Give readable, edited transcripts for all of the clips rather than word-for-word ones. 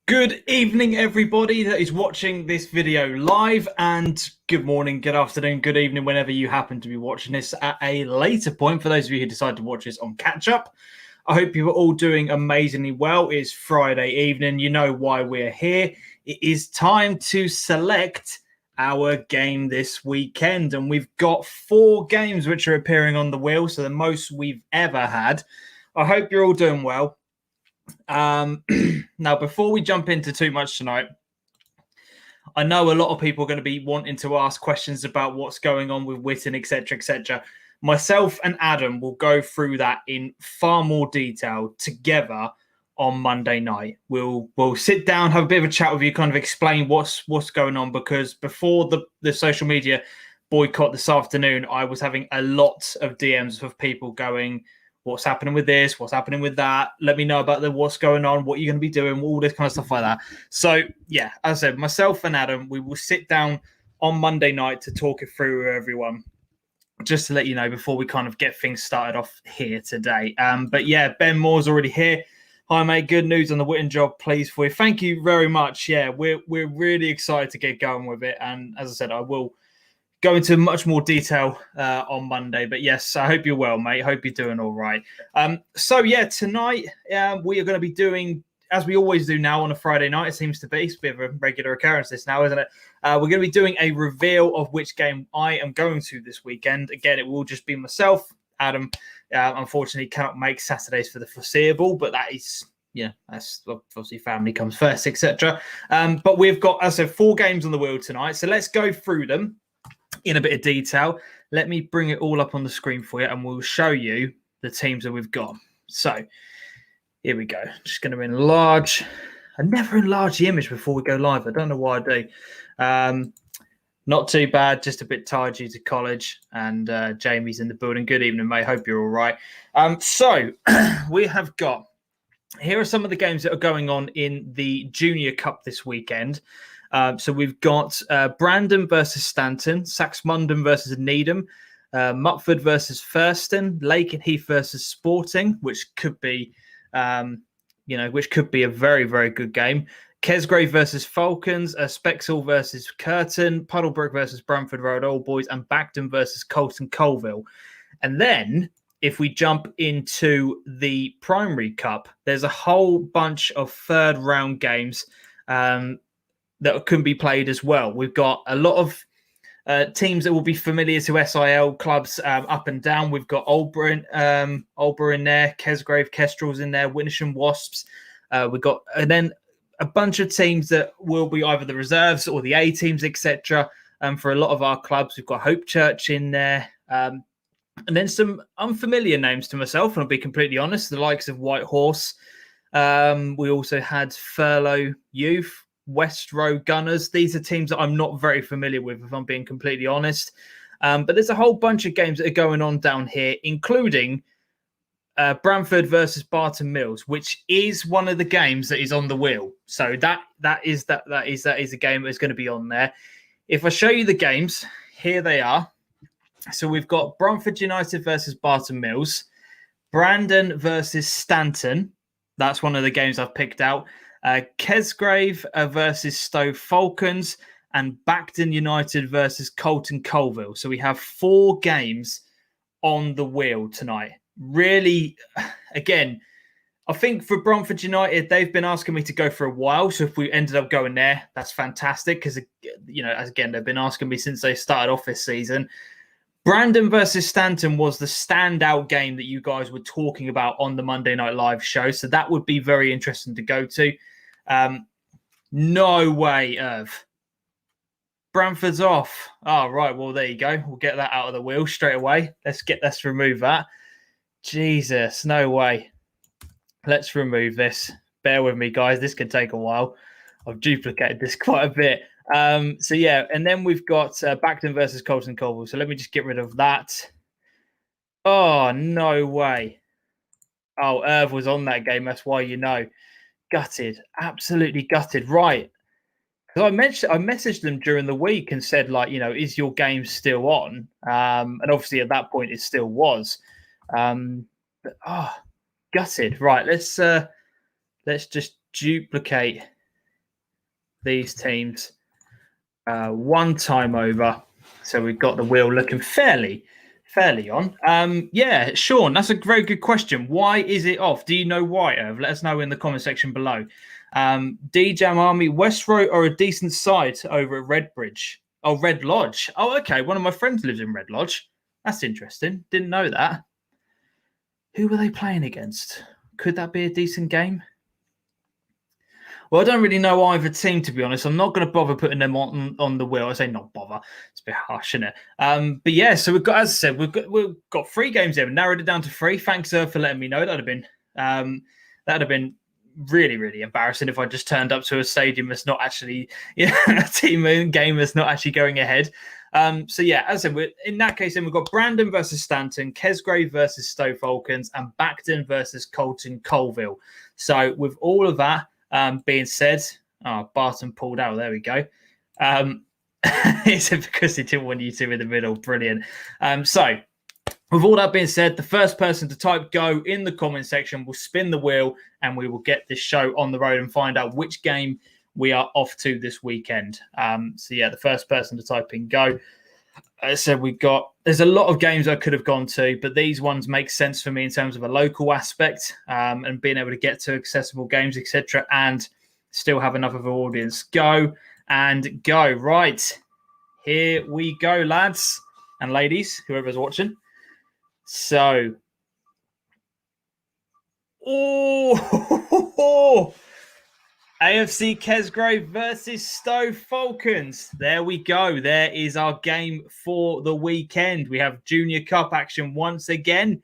Good evening, everybody that is watching this video live, and good morning, good afternoon, good evening, whenever you happen to be watching this at a later point. For those of you who decide to watch this on catch up, I hope you are all doing amazingly well. It's Friday evening. You know why we're here. It is time to select our game this weekend, and we've got 4 games which are appearing on the wheel, so the most we've ever had. I hope you're all doing well. Now, before we jump into too much tonight, I know a lot of people are going to be wanting to ask questions about what's going on with Witten, etc., etc. Myself and Adam will go through that in far more detail together on Monday night. We'll sit down, have a bit of a chat with you, kind of explain what's going on, because before the social media boycott this afternoon, I was having a lot of DMs of people going, what's happening with this, what's happening with that, let me know about what's going on, what you're going to be doing, all this kind of stuff like that. So yeah, as I said, myself and Adam, we will sit down on Monday night to talk it through with everyone, just to let you know before we kind of get things started off here today. But yeah, Ben Moore's already here. Hi mate, good news on the Witten job, please, for you. Thank you very much. Yeah, we're really excited to get going with it, and as I said, I will go into much more detail on Monday. But yes, I hope you're well, mate. Hope you're doing all right. So yeah, tonight we are going to be doing, as we always do now on a Friday night, it seems to be. It's a bit of a regular occurrence this now, isn't it? We're going to be doing a reveal of which game I am going to this weekend. Again, it will just be myself. Adam, unfortunately, cannot make Saturdays for the foreseeable, but that is, yeah, that's obviously family comes first, etc. But we've got, as I said, 4 games on the wheel tonight. So let's go through them in a bit of detail. Let me bring it all up on the screen for you, and we'll show you the teams that we've got. So here we go. Just going to enlarge. I never enlarge the image before we go live. I don't know why I do. Not too bad, just a bit tired due to college. And Jamie's in the building. Good evening, mate. Hope you're all right. So we have got, here are some of the games that are going on in the Junior Cup this weekend. So we've got Brandon versus Stanton, Saxmundham versus Needham, Mutford versus Thurston, Lakenheath versus Sporting, which could be, which could be a very, very good game. Kesgrave versus Falcons, Spexel versus Curtin, Puddlebrook versus Bramford Road Old Boys, and Bagton versus Colton Colville. And then if we jump into the Primary Cup, there's a whole bunch of third round games that can be played as well. We've got a lot of teams that will be familiar to SIL clubs up and down. We've got Aldborough in there, Kesgrave, Kestrel's in there, Wynisham Wasps. We've got, and then a bunch of teams that will be either the reserves or the A teams, etc. For a lot of our clubs, we've got Hope Church in there. And then some unfamiliar names to myself, and I'll be completely honest, the likes of White Horse. We also had Furlough Youth, West Row Gunners. These are teams that I'm not very familiar with, if I'm being completely honest. But there's a whole bunch of games that are going on down here, including Bramford versus Barton Mills, which is one of the games that is on the wheel. So that is a game that's going to be on there. If I show you the games, here they are. So we've got Bramford United versus Barton Mills, Brandon versus Stanton. That's one of the games I've picked out. Kesgrave versus Stowe Falcons, and Bagton United versus Colton Colville. So we have 4 games on the wheel tonight. Really, again, I think for Bromford United, they've been asking me to go for a while. So if we ended up going there, that's fantastic, because, again, they've been asking me since they started off this season. Brandon versus Stanton was the standout game that you guys were talking about on the Monday Night Live show. So that would be very interesting to go to. No way, Irv. Bramford's off. Oh, right. Well, there you go. We'll get that out of the wheel straight away. Let's remove that. Jesus, no way. Let's remove this. Bear with me, guys. This could take a while. I've duplicated this quite a bit. So yeah, and then we've got Bagton versus Colton Colville. So let me just get rid of that. Oh, no way. Oh, Irv was on that game. That's why you know. Gutted. Absolutely gutted. Right. Because I messaged them during the week and said, is your game still on? And obviously at that point it still was. Gutted. Right. Let's just duplicate these teams one time over. So we've got the wheel looking fairly on. Yeah, Sean, that's a very good question. Why is it off? Do you know why, Irv? Let us know in the comment section below. D-Jam Army, Westrow are a decent side over at Redbridge. Oh, Red Lodge. Oh, okay. One of my friends lives in Red Lodge. That's interesting. Didn't know that. Who were they playing against? Could that be a decent game? Well, I don't really know either team, to be honest. I'm not going to bother putting them on the wheel. I say not bother. It's a bit harsh, isn't it? But yeah, so we've got, as I said, we've got 3 games here. We narrowed it down to 3. Thanks, for letting me know. That'd have been really, really embarrassing if I just turned up to a stadium that's not actually, a team game that's not actually going ahead. So yeah, as I said, in that case, then we've got Brandon versus Stanton, Kesgrave versus Stowe Falcons, and Bacton versus Colton Colville. So with all of that being said, Barton pulled out. There we go. Is it because he didn't want you two in the middle? Brilliant. So with all that being said, the first person to type go in the comment section will spin the wheel, and we will get this show on the road and find out which game we are off to this weekend. So yeah, the first person to type in go. As I said, there's a lot of games I could have gone to, but these ones make sense for me in terms of a local aspect and being able to get to accessible games, etc., and still have enough of an audience. Go and go. Right. Here we go, lads and ladies, whoever's watching. So, AFC Kesgrave versus Stowe Falcons. There we go. There is our game for the weekend. We have Junior Cup action once again.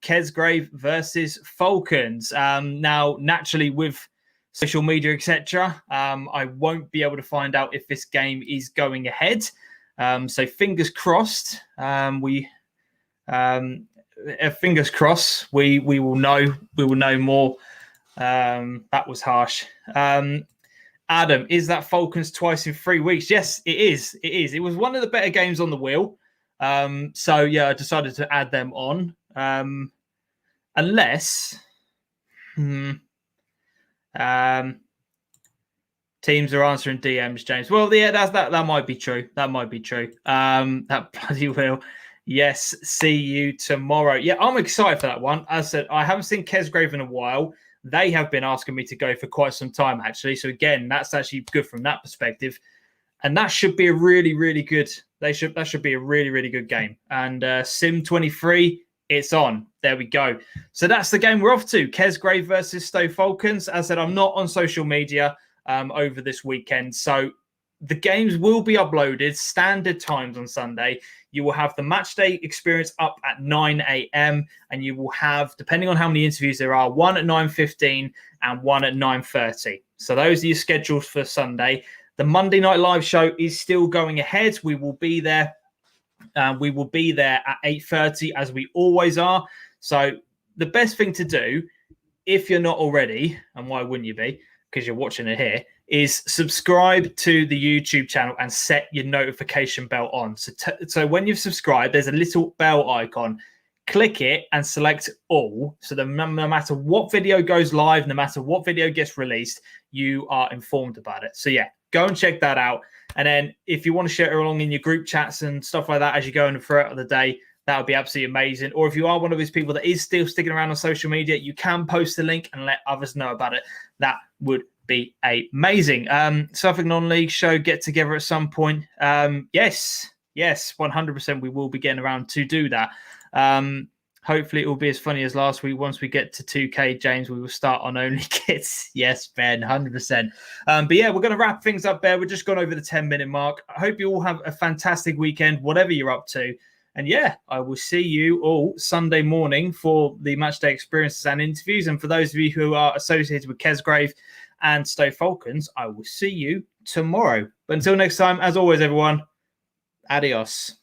Kesgrave versus Falcons. Now, naturally, with social media, etc., I won't be able to find out if this game is going ahead. So fingers crossed. Fingers crossed. We will know. We will know more. That was harsh. Adam, is that Falcons twice in 3 weeks? Yes, it is. It is. It was one of the better games on the wheel. So yeah, I decided to add them on. Unless teams are answering DMs, James. Well, yeah, that might be true. That might be true. That bloody will. Yes, see you tomorrow. Yeah, I'm excited for that one. As I said, I haven't seen Kesgrave in a while. They have been asking me to go for quite some time, actually. So again, that's actually good from that perspective. And that should be a really, really good. That should be a really, really good game. And Sim 23, it's on. There we go. So that's the game we're off to. Kesgrave versus Stowe Falcons. As I said, I'm not on social media over this weekend. So the games will be uploaded standard times on Sunday. You will have the match day experience up at 9 a.m. and you will have, depending on how many interviews there are, one at 9:15 and one at 9:30. So those are your schedules for Sunday. The Monday Night Live show is still going ahead. We will be there. We will be there at 8:30 as we always are. So the best thing to do, if you're not already, and why wouldn't you be, because you're watching it here, is subscribe to the YouTube channel and set your notification bell on. So when you've subscribed, there's a little bell icon. Click it and select all. So that no matter what video goes live, no matter what video gets released, you are informed about it. So yeah, go and check that out. And then if you want to share it along in your group chats and stuff like that as you go in throughout the day, that would be absolutely amazing. Or if you are one of those people that is still sticking around on social media, you can post the link and let others know about it. That would be amazing. Suffolk Non-League show get together at some point. Yes, 100%. We will be getting around to do that. Hopefully it will be as funny as last week. Once we get to 2K, James, we will start on Only Kids. Yes, Ben, 100%. But yeah, we're going to wrap things up there. We're just gone over the 10-minute mark. I hope you all have a fantastic weekend, whatever you're up to. And yeah, I will see you all Sunday morning for the matchday experiences and interviews. And for those of you who are associated with Kesgrave and Stowe Falcons, I will see you tomorrow. But until next time, as always, everyone, adios.